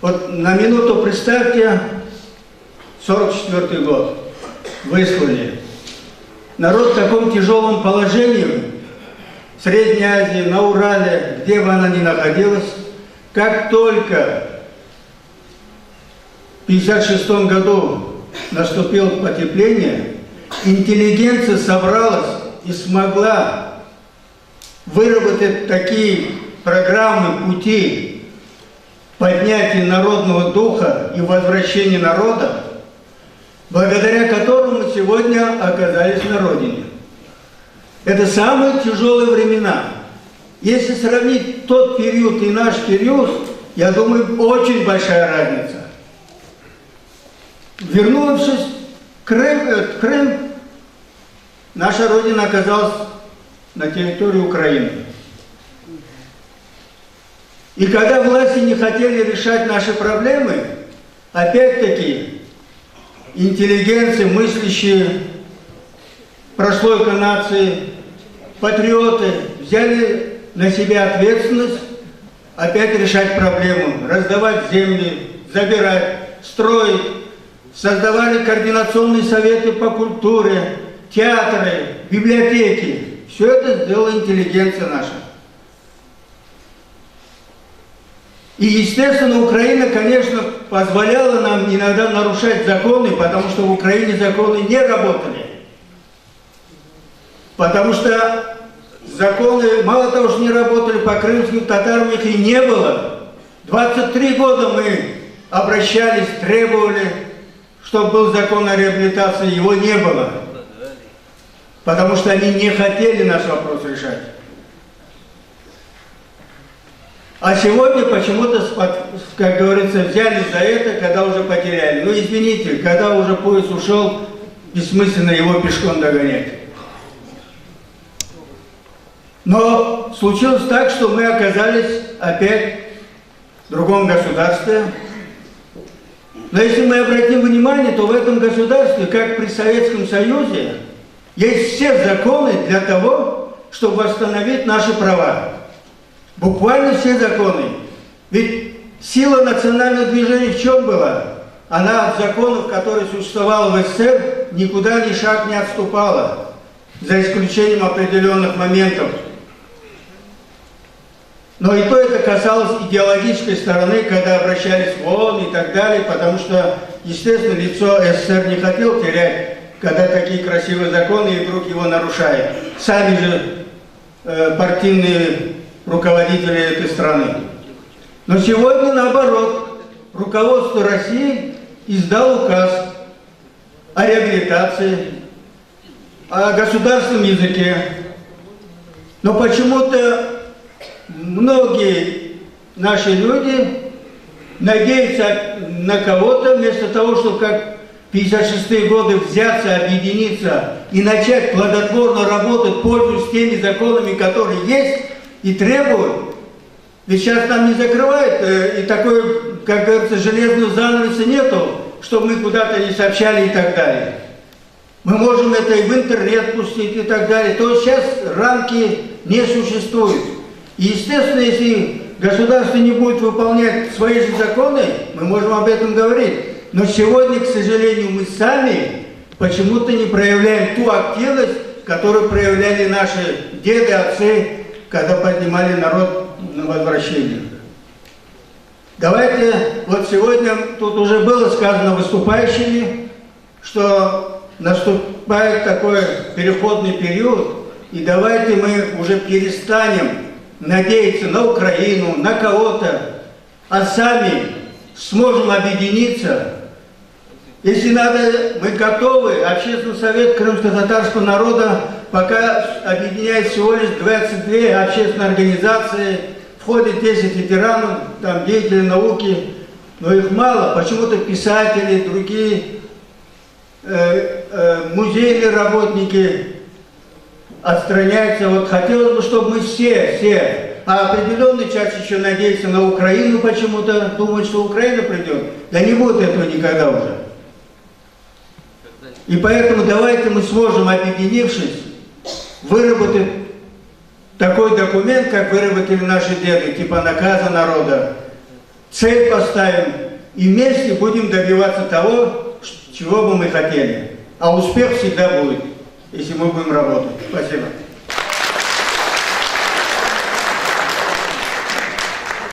Вот на минуту представьте, 44-й год, выслали. Народ в таком тяжелом положении, в Средней Азии, на Урале, где бы она ни находилась, как только в 1956 году наступило потепление, интеллигенция собралась и смогла выработать такие программы, пути поднятия народного духа и возвращения народа, благодаря которому мы сегодня оказались на родине. Это самые тяжелые времена. Если сравнить тот период и наш период, я думаю, очень большая разница. Вернувшись в Крым, наша родина оказалась на территории Украины. И когда власти не хотели решать наши проблемы, опять-таки интеллигенции, мыслящие, прослойка нации, патриоты взяли на себя ответственность опять решать проблему, раздавать земли, забирать, строить, создавали координационные советы по культуре, театры, библиотеки. Все это сделала интеллигенция наша. И, естественно, Украина, конечно, позволяла нам иногда нарушать законы, потому что в Украине законы не работали. Потому что законы, мало того, что не работали по крымским татарам, их и не было. 23 года мы обращались, требовали, чтобы был закон о реабилитации, его не было. Потому что они не хотели наш вопрос решать. А сегодня почему-то, как говорится, взялись за это, когда уже потеряли. Ну, извините, когда уже поезд ушел, бессмысленно его пешком догонять. Но случилось так, что мы оказались опять в другом государстве. Но если мы обратим внимание, то в этом государстве, как при Советском Союзе, есть все законы для того, чтобы восстановить наши права. Буквально все законы. Ведь сила национального движения в чем была? Она от законов, которые существовали в СССР, никуда ни шаг не отступала, за исключением определенных моментов. Но и то это касалось идеологической стороны, когда обращались в ООН и так далее, потому что, естественно, лицо СССР не хотел терять, когда такие красивые законы и вдруг его нарушают. Сами же партийные руководители этой страны. Но сегодня, наоборот, руководство России издало указ о реабилитации, о государственном языке. Но почему-то многие наши люди надеются на кого-то, вместо того, чтобы как в 56-е годы взяться, объединиться и начать плодотворно работать, пользуясь теми законами, которые есть, и требуют. Ведь сейчас нам не закрывают, и такой, как говорится, железного занавеса нету, чтобы мы куда-то не сообщали и так далее. Мы можем это и в интернет пустить и так далее. То сейчас рамки не существуют. И, естественно, если государство не будет выполнять свои же законы, мы можем об этом говорить. Но сегодня, к сожалению, мы сами почему-то не проявляем ту активность, которую проявляли наши деды, отцы, когда поднимали народ на возвращение. Давайте, вот сегодня тут уже было сказано выступающими, что наступает такой переходный период, и давайте мы уже перестанем надеяться на Украину, на кого-то, а сами сможем объединиться. Если надо, мы готовы. Общественный совет крымско-татарского народа пока объединяет всего лишь 22 общественные организации, входит 10 ветеранов, там деятели науки, но их мало. Почему-то писатели, другие музейные работники отстраняются. Вот хотелось бы, чтобы мы все, а определенная часть еще надеется на Украину почему-то, думают, что Украина придет. Да не будет этого никогда уже. И поэтому давайте мы сможем, объединившись, выработать такой документ, как выработали наши деды, типа наказа народа, цель поставим и вместе будем добиваться того, чего бы мы хотели. А успех всегда будет, если мы будем работать. Спасибо.